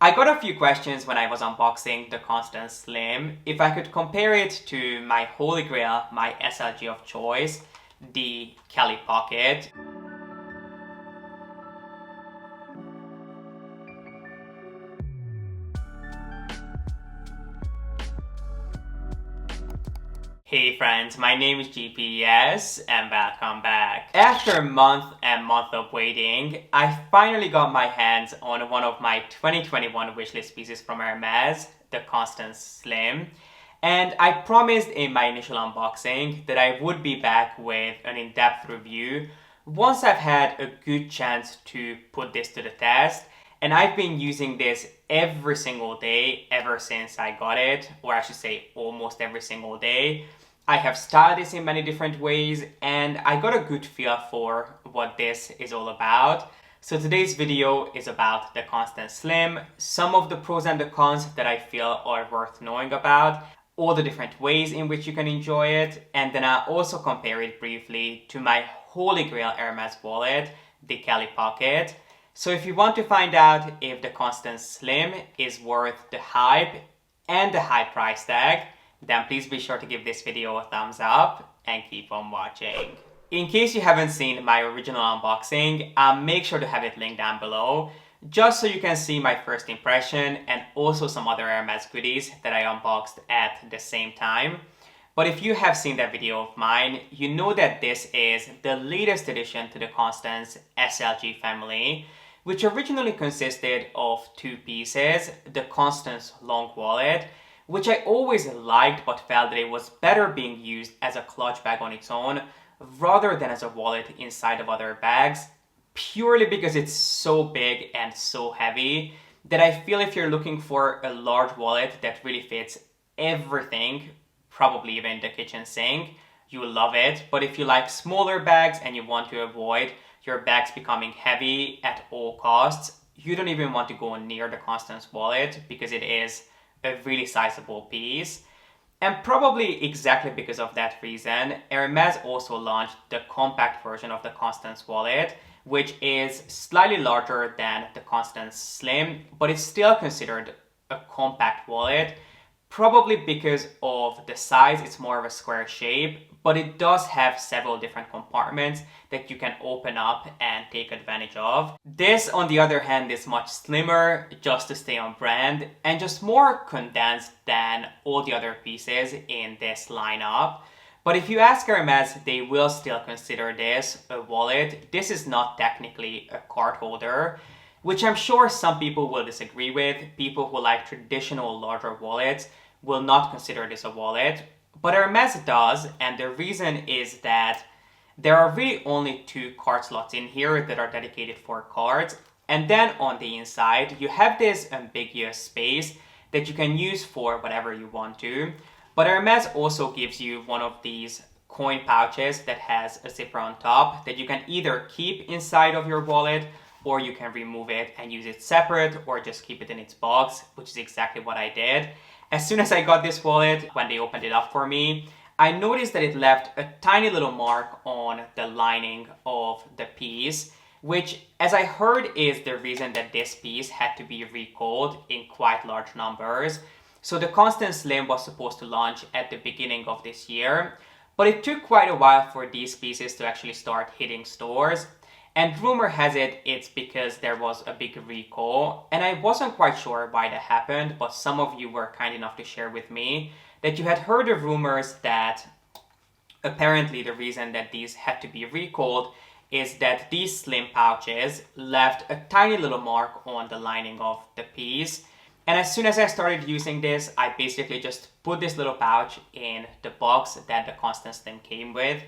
I got a few questions when I was unboxing the Constance Slim if I could compare it to my holy grail, my SLG of choice, the Kelly Pocket. Hey friends, my name is G.P.S and welcome back. After a month and month of waiting, I finally got my hands on one of my 2021 wishlist pieces from Hermes, the Constance Slim. And I promised in my initial unboxing that I would be back with an in-depth review once I've had a good chance to put this to the test. And I've been using this every single day ever since I got it, or I should say almost every single day. I have styled this in many different ways and I got a good feel for what this is all about. So today's video is about the Constance Slim, some of the pros and the cons that I feel are worth knowing about, all the different ways in which you can enjoy it, and then I'll also compare it briefly to my holy grail Hermes wallet, the Kelly Pocket. So if you want to find out if the Constance Slim is worth the hype and the high price tag, then please be sure to give this video a thumbs up and keep on watching. In case you haven't seen my original unboxing, I'll make sure to have it linked down below, just so you can see my first impression and also some other Hermes goodies that I unboxed at the same time. But if you have seen that video of mine, you know that this is the latest addition to the Constance SLG family, which originally consisted of two pieces, the Constance long wallet, which I always liked but felt that it was better being used as a clutch bag on its own rather than as a wallet inside of other bags, purely because it's so big and so heavy that I feel if you're looking for a large wallet that really fits everything, probably even the kitchen sink, you will love it. But if you like smaller bags and you want to avoid your bags becoming heavy at all costs, you don't even want to go near the Constance wallet because it is a really sizable piece. And probably exactly because of that reason, Hermes also launched the compact version of the Constance wallet, which is slightly larger than the Constance Slim, but it's still considered a compact wallet, probably because of the size. It's more of a square shape, but it does have several different compartments that you can open up and take advantage of. This, on the other hand, is much slimmer, just to stay on brand, and just more condensed than all the other pieces in this lineup. But if you ask Hermes, they will still consider this a wallet. This is not technically a card holder, which I'm sure some people will disagree with. People who like traditional larger wallets will not consider this a wallet. But Hermes does, and the reason is that there are really only two card slots in here that are dedicated for cards. And then on the inside, you have this ambiguous space that you can use for whatever you want to. But Hermes also gives you one of these coin pouches that has a zipper on top that you can either keep inside of your wallet, or you can remove it and use it separate, or just keep it in its box, which is exactly what I did. As soon as I got this wallet, when they opened it up for me, I noticed that it left a tiny little mark on the lining of the piece, which, as I heard, is the reason that this piece had to be recalled in quite large numbers. So the Constance Slim was supposed to launch at the beginning of this year, but it took quite a while for these pieces to actually start hitting stores. And rumor has it it's because there was a big recall, and I wasn't quite sure why that happened, but some of you were kind enough to share with me that you had heard the rumors that apparently the reason that these had to be recalled is that these slim pouches left a tiny little mark on the lining of the piece. And as soon as I started using this, I basically just put this little pouch in the box that the Constance Slim came with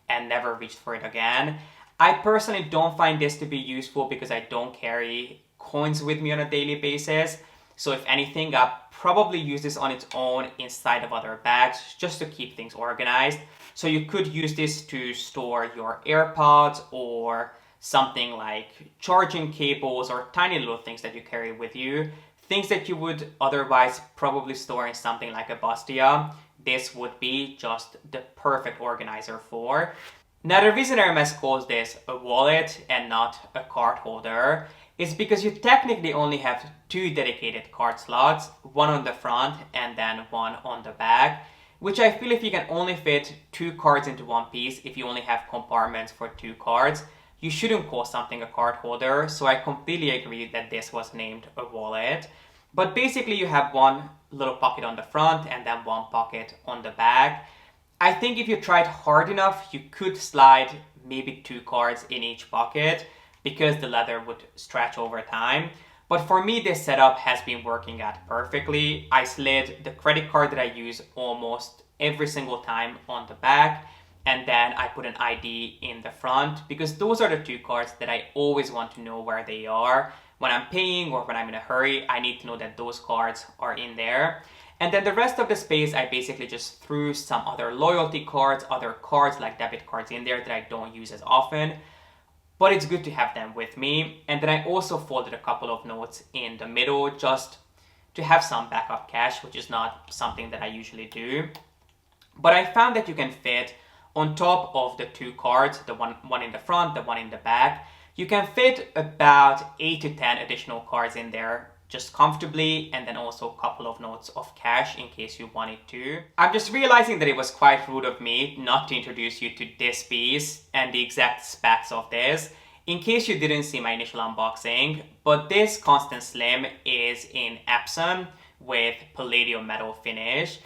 and never reached for it again. I personally don't find this to be useful because I don't carry coins with me on a daily basis. So if anything, I'll probably use this on its own inside of other bags just to keep things organized. So you could use this to store your AirPods or something like charging cables or tiny little things that you carry with you. Things that you would otherwise probably store in something like a bustier. This would be just the perfect organizer for. Now, the reason Hermes calls this a wallet and not a card holder is because you technically only have two dedicated card slots, one on the front and then one on the back, which I feel if you can only fit two cards into one piece, if you only have compartments for two cards, you shouldn't call something a card holder. So I completely agree that this was named a wallet. But basically you have one little pocket on the front and then one pocket on the back. I think if you tried hard enough, you could slide maybe two cards in each pocket because the leather would stretch over time. But for me, this setup has been working out perfectly. I slid the credit card that I use almost every single time on the back, and then I put an ID in the front because those are the two cards that I always want to know where they are. When I'm paying or when I'm in a hurry, I need to know that those cards are in there. And then the rest of the space, I basically just threw some other loyalty cards, other cards like debit cards in there that I don't use as often. But it's good to have them with me. And then I also folded a couple of notes in the middle just to have some backup cash, which is not something that I usually do. But I found that you can fit on top of the two cards, the one in the front, the one in the back, you can fit about 8 to 10 additional cards in there just comfortably, and then also a couple of notes of cash in case you wanted to. I'm just realizing that it was quite rude of me not to introduce you to this piece and the exact specs of this, in case you didn't see my initial unboxing. But this Constance Slim is in Epsom with palladium metal finish.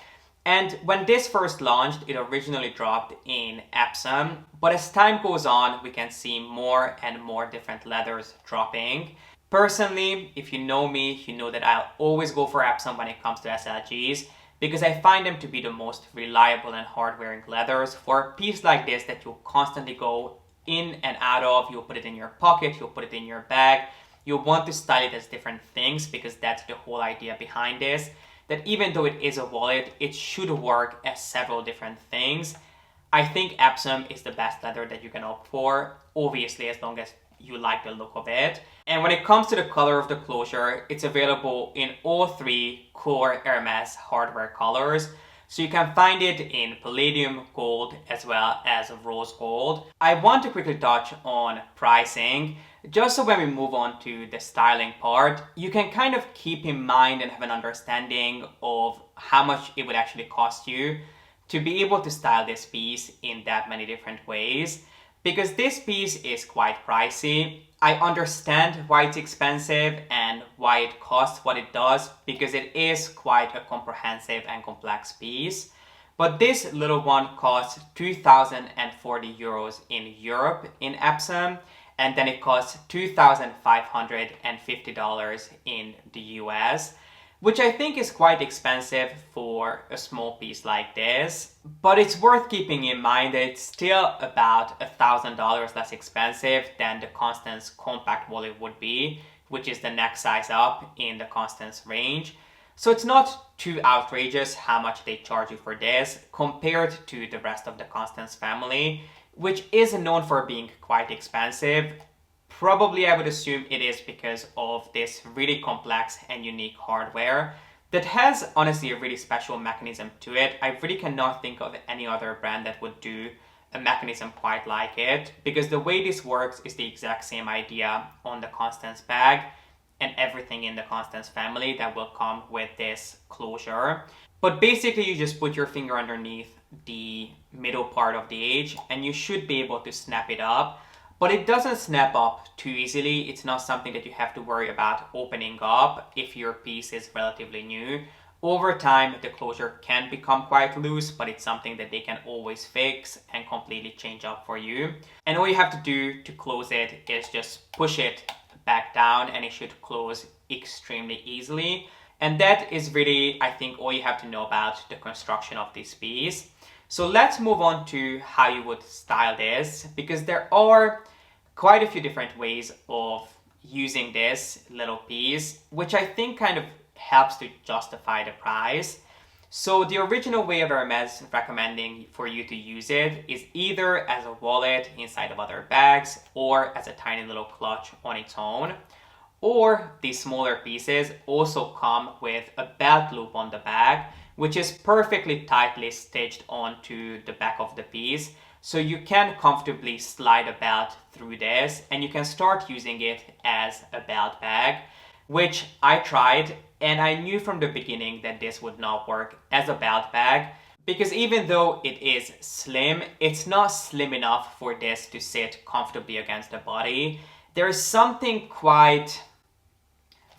And when this first launched, it originally dropped in Epsom, but as time goes on, we can see more and more different leathers dropping. Personally, if you know me, you know that I'll always go for Epsom when it comes to SLGs because I find them to be the most reliable and hard-wearing leathers. For a piece like this that you'll constantly go in and out of, you'll put it in your pocket, you'll put it in your bag, you'll want to style it as different things because that's the whole idea behind this. That even though it is a wallet, it should work as several different things. I think Epsom is the best leather that you can opt for, obviously as long as you like the look of it. And when it comes to the color of the closure, it's available in all three core Hermes hardware colors. So you can find it in palladium, gold, as well as rose gold. I want to quickly touch on pricing, just so when we move on to the styling part, you can kind of keep in mind and have an understanding of how much it would actually cost you to be able to style this piece in that many different ways. Because this piece is quite pricey. I understand why it's expensive and why it costs what it does, because it is quite a comprehensive and complex piece. But this little one costs 2,040 euros in Europe in Epsom, and then it costs $2,550 in the US, which I think is quite expensive for a small piece like this. But it's worth keeping in mind that it's still about $1,000 less expensive than the Constance compact wallet would be, which is the next size up in the Constance range. So it's not too outrageous how much they charge you for this compared to the rest of the Constance family, which is known for being quite expensive. Probably I would assume it is because of this really complex and unique hardware that has honestly a really special mechanism to it. I really cannot think of any other brand that would do a mechanism quite like it, because the way this works is the exact same idea on the Constance bag and everything in the Constance family that will come with this closure. But basically you just put your finger underneath the middle part of the edge and you should be able to snap it up. But it doesn't snap up too easily. It's not something that you have to worry about opening up if your piece is relatively new. Over time, the closure can become quite loose, but it's something that they can always fix and completely change up for you. And all you have to do to close it is just push it back down and it should close extremely easily. And that is really, I think, all you have to know about the construction of this piece. So let's move on to how you would style this, because there are quite a few different ways of using this little piece, which I think kind of helps to justify the price. So the original way of Hermes recommending for you to use it is either as a wallet inside of other bags or as a tiny little clutch on its own. Or these smaller pieces also come with a belt loop on the back, which is perfectly tightly stitched onto the back of the piece. So you can comfortably slide a belt through this and you can start using it as a belt bag, which I tried, and I knew from the beginning that this would not work as a belt bag, because even though it is slim, it's not slim enough for this to sit comfortably against the body. There is something quite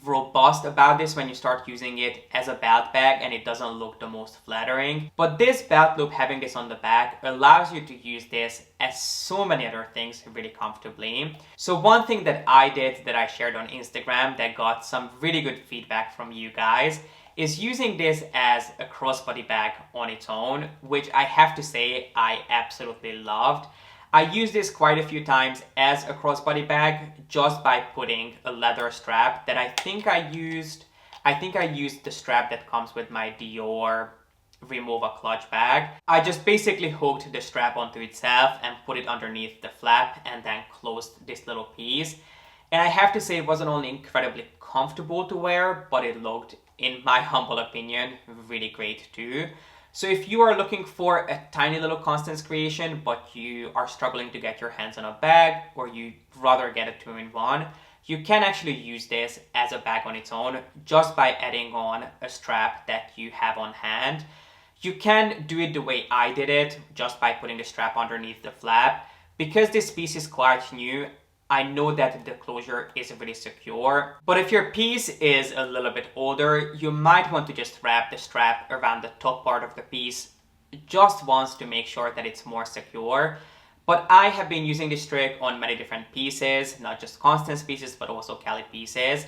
robust about this when you start using it as a belt bag, and it doesn't look the most flattering. But this belt loop, having this on the back, allows you to use this as so many other things really comfortably. So one thing that I did that I shared on Instagram that got some really good feedback from you guys is using this as a crossbody bag on its own, which I have to say I absolutely loved. I used this quite a few times as a crossbody bag just by putting a leather strap that I think I used the strap that comes with my Dior Remove a Clutch bag. I just basically hooked the strap onto itself and put it underneath the flap and then closed this little piece. And I have to say it wasn't only incredibly comfortable to wear, but it looked, in my humble opinion, really great too. So if you are looking for a tiny little Constance creation, but you are struggling to get your hands on a bag, or you'd rather get a 2-in-1, you can actually use this as a bag on its own just by adding on a strap that you have on hand. You can do it the way I did it, just by putting the strap underneath the flap. Because this piece is quite new, I know that the closure is really secure, but if your piece is a little bit older, you might want to just wrap the strap around the top part of the piece just once to make sure that it's more secure. But I have been using this trick on many different pieces, not just Constance pieces, but also Kelly pieces,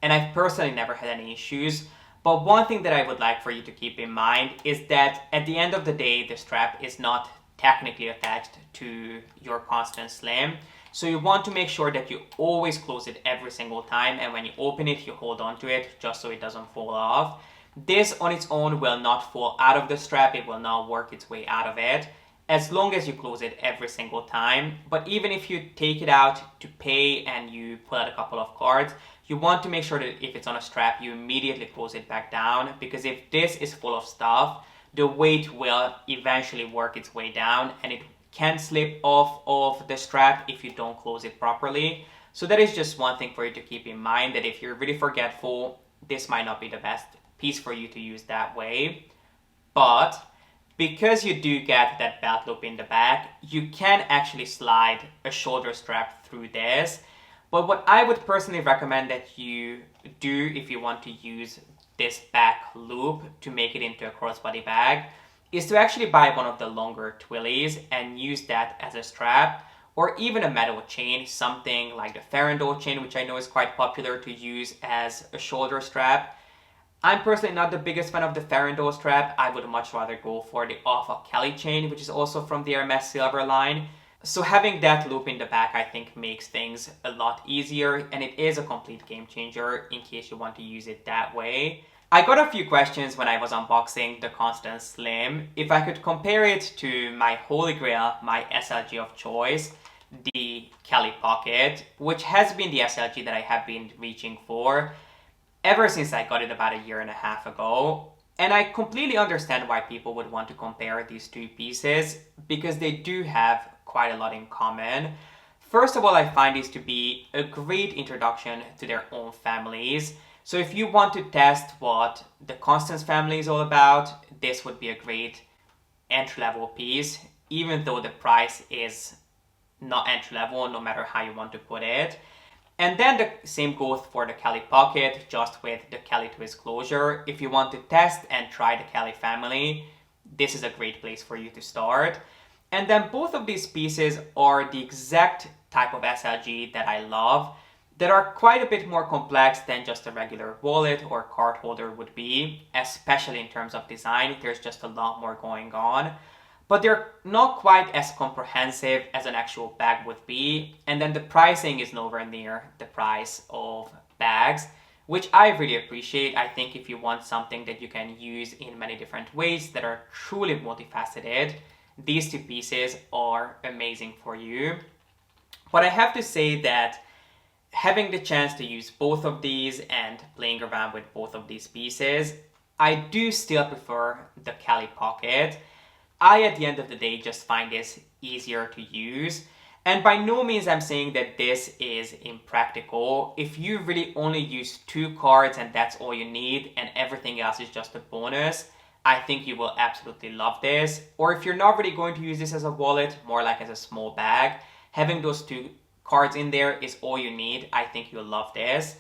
and I've personally never had any issues. But one thing that I would like for you to keep in mind is that at the end of the day, the strap is not technically attached to your Constance Slim. So you want to make sure that you always close it every single time, and when you open it, you hold on to it just so it doesn't fall off. This on its own will not fall out of the strap, it will not work its way out of it, as long as you close it every single time. But even if you take it out to pay and you pull out a couple of cards, you want to make sure that if it's on a strap, you immediately close it back down, because if this is full of stuff, the weight will eventually work its way down and it can slip off of the strap if you don't close it properly. So that is just one thing for you to keep in mind, that if you're really forgetful, this might not be the best piece for you to use that way. But because you do get that belt loop in the back, you can actually slide a shoulder strap through this. But what I would personally recommend that you do if you want to use this back loop to make it into a crossbody bag is to actually buy one of the longer twillies and use that as a strap, or even a metal chain, something like the Farandole chain, which I know is quite popular to use as a shoulder strap. I'm personally not the biggest fan of the Farandole strap. I would much rather go for the Alpha Kelly chain, which is also from the Hermes Silver line. So having that loop in the back, I think, makes things a lot easier, and it is a complete game changer in case you want to use it that way. I got a few questions when I was unboxing the Constance Slim if I could compare it to my holy grail, my SLG of choice, the Kelly Pocket, which has been the SLG that I have been reaching for ever since I got it about a year and a half ago. And I completely understand why people would want to compare these two pieces, because they do have quite a lot in common. First of all, I find these to be a great introduction to their own families. So if you want to test what the Constance family is all about, this would be a great entry-level piece, even though the price is not entry-level, no matter how you want to put it. And then the same goes for the Kelly Pocket, just with the Kelly twist closure. If you want to test and try the Kelly family, this is a great place for you to start. And then both of these pieces are the exact type of SLG that I love, that are quite a bit more complex than just a regular wallet or card holder would be, especially in terms of design. There's just a lot more going on. But they're not quite as comprehensive as an actual bag would be, and then the pricing is nowhere near the price of bags, which I really appreciate. I think if you want something that you can use in many different ways that are truly multifaceted, these two pieces are amazing for you. But I have to say that having the chance to use both of these and playing around with both of these pieces, I do still prefer the Kelly Pocket. I, at the end of the day, just find this easier to use. And by no means I'm saying that this is impractical. If you really only use 2 cards and that's all you need and everything else is just a bonus, I think you will absolutely love this. Or if you're not really going to use this as a wallet, more like as a small bag, having those 2 cards in there is all you need. I think you'll love this.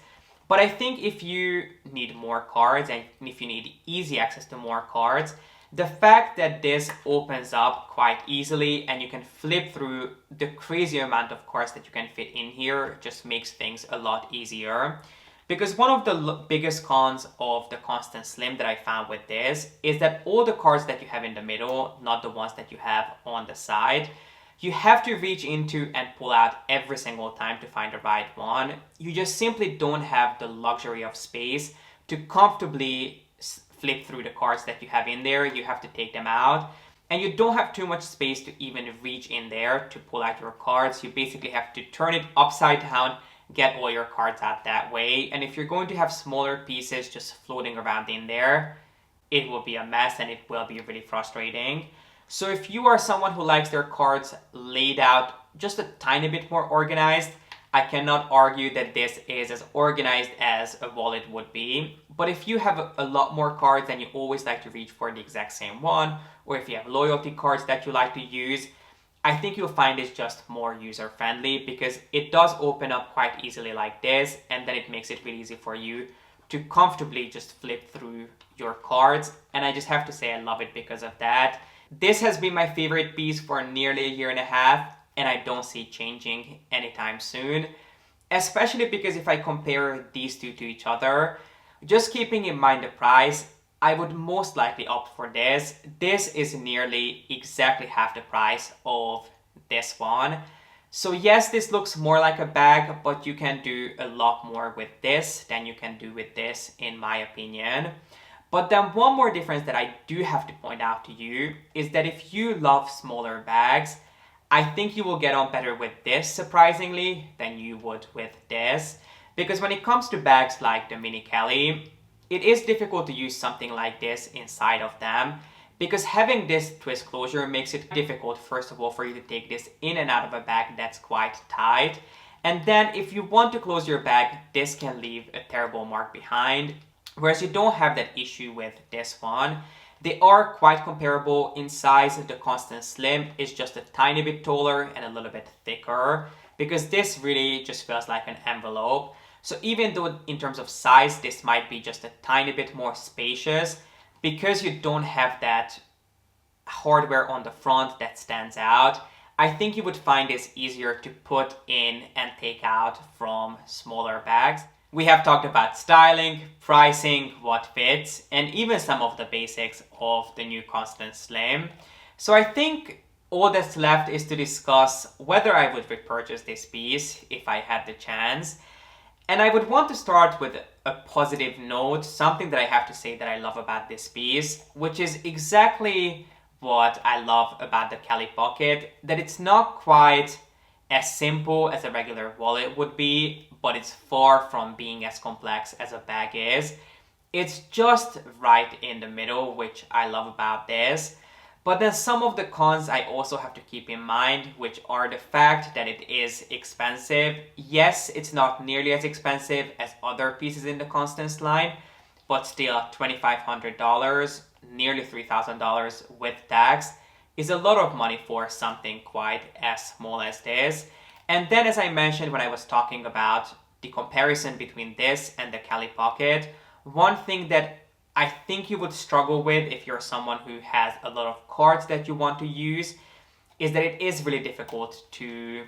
But I think if you need more cards and if you need easy access to more cards, the fact that this opens up quite easily and you can flip through the crazy amount of cards that you can fit in here just makes things a lot easier. Because one of the biggest cons of the Constance Slim that I found with this is that all the cards that you have in the middle, not the ones that you have on the side, you have to reach into and pull out every single time to find the right one. You just simply don't have the luxury of space to comfortably flip through the cards that you have in there. You have to take them out. And you don't have too much space to even reach in there to pull out your cards. You basically have to turn it upside down, get all your cards out that way. And if you're going to have smaller pieces just floating around in there, it will be a mess and it will be really frustrating. So if you are someone who likes their cards laid out just a tiny bit more organized, I cannot argue that this is as organized as a wallet would be. But if you have a lot more cards and you always like to reach for the exact same one, or if you have loyalty cards that you like to use, I think you'll find this just more user-friendly because it does open up quite easily like this, and then it makes it really easy for you to comfortably just flip through your cards. And I just have to say I love it because of that. This has been my favorite piece for nearly a year and a half, and I don't see it changing anytime soon. Especially because if I compare these two to each other, just keeping in mind the price, I would most likely opt for this. This is nearly exactly half the price of this one. So yes, this looks more like a bag, but you can do a lot more with this than you can do with this, in my opinion. But then one more difference that I do have to point out to you is that if you love smaller bags, I think you will get on better with this, surprisingly, than you would with this. Because when it comes to bags like the Mini Kelly, it is difficult to use something like this inside of them. Because having this twist closure makes it difficult, first of all, for you to take this in and out of a bag that's quite tight. And then if you want to close your bag, this can leave a terrible mark behind. Whereas you don't have that issue with this one. They are quite comparable in size. The Constance Slim is just a tiny bit taller and a little bit thicker because this really just feels like an envelope. So even though in terms of size, this might be just a tiny bit more spacious, because you don't have that hardware on the front that stands out, I think you would find this easier to put in and take out from smaller bags. We have talked about styling, pricing, what fits, and even some of the basics of the new Constance Slim. So I think all that's left is to discuss whether I would repurchase this piece if I had the chance. And I would want to start with a positive note, something that I have to say that I love about this piece, which is exactly what I love about the Kelly Pocket, that it's not quite as simple as a regular wallet would be, but it's far from being as complex as a bag is. It's just right in the middle, which I love about this. But then some of the cons I also have to keep in mind, which are the fact that it is expensive. Yes, it's not nearly as expensive as other pieces in the Constance line, but still $2,500, nearly $3,000 with tax, is a lot of money for something quite as small as this. And then, as I mentioned when I was talking about the comparison between this and the Kelly Pocket, one thing that I think you would struggle with if you're someone who has a lot of cards that you want to use is that it is really difficult to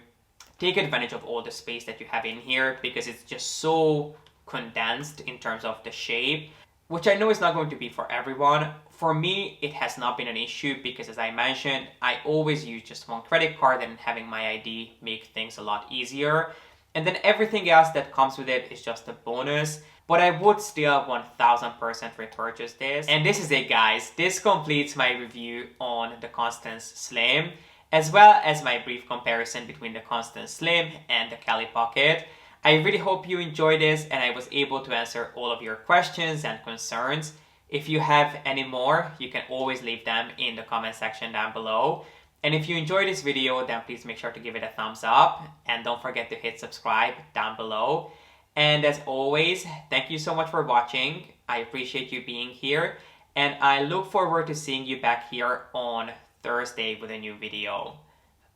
take advantage of all the space that you have in here because it's just so condensed in terms of the shape, which I know is not going to be for everyone. For me, it has not been an issue because, as I mentioned, I always use just one credit card, and having my ID make things a lot easier. And then everything else that comes with it is just a bonus. But I would still 1000% repurchase this. And this is it, guys. This completes my review on the Constance Slim, as well as my brief comparison between the Constance Slim and the Kelly Pocket. I really hope you enjoyed this and I was able to answer all of your questions and concerns. If you have any more, you can always leave them in the comment section down below. And if you enjoyed this video, then please make sure to give it a thumbs up and don't forget to hit subscribe down below. And as always, thank you so much for watching. I appreciate you being here and I look forward to seeing you back here on Thursday with a new video.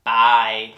Bye!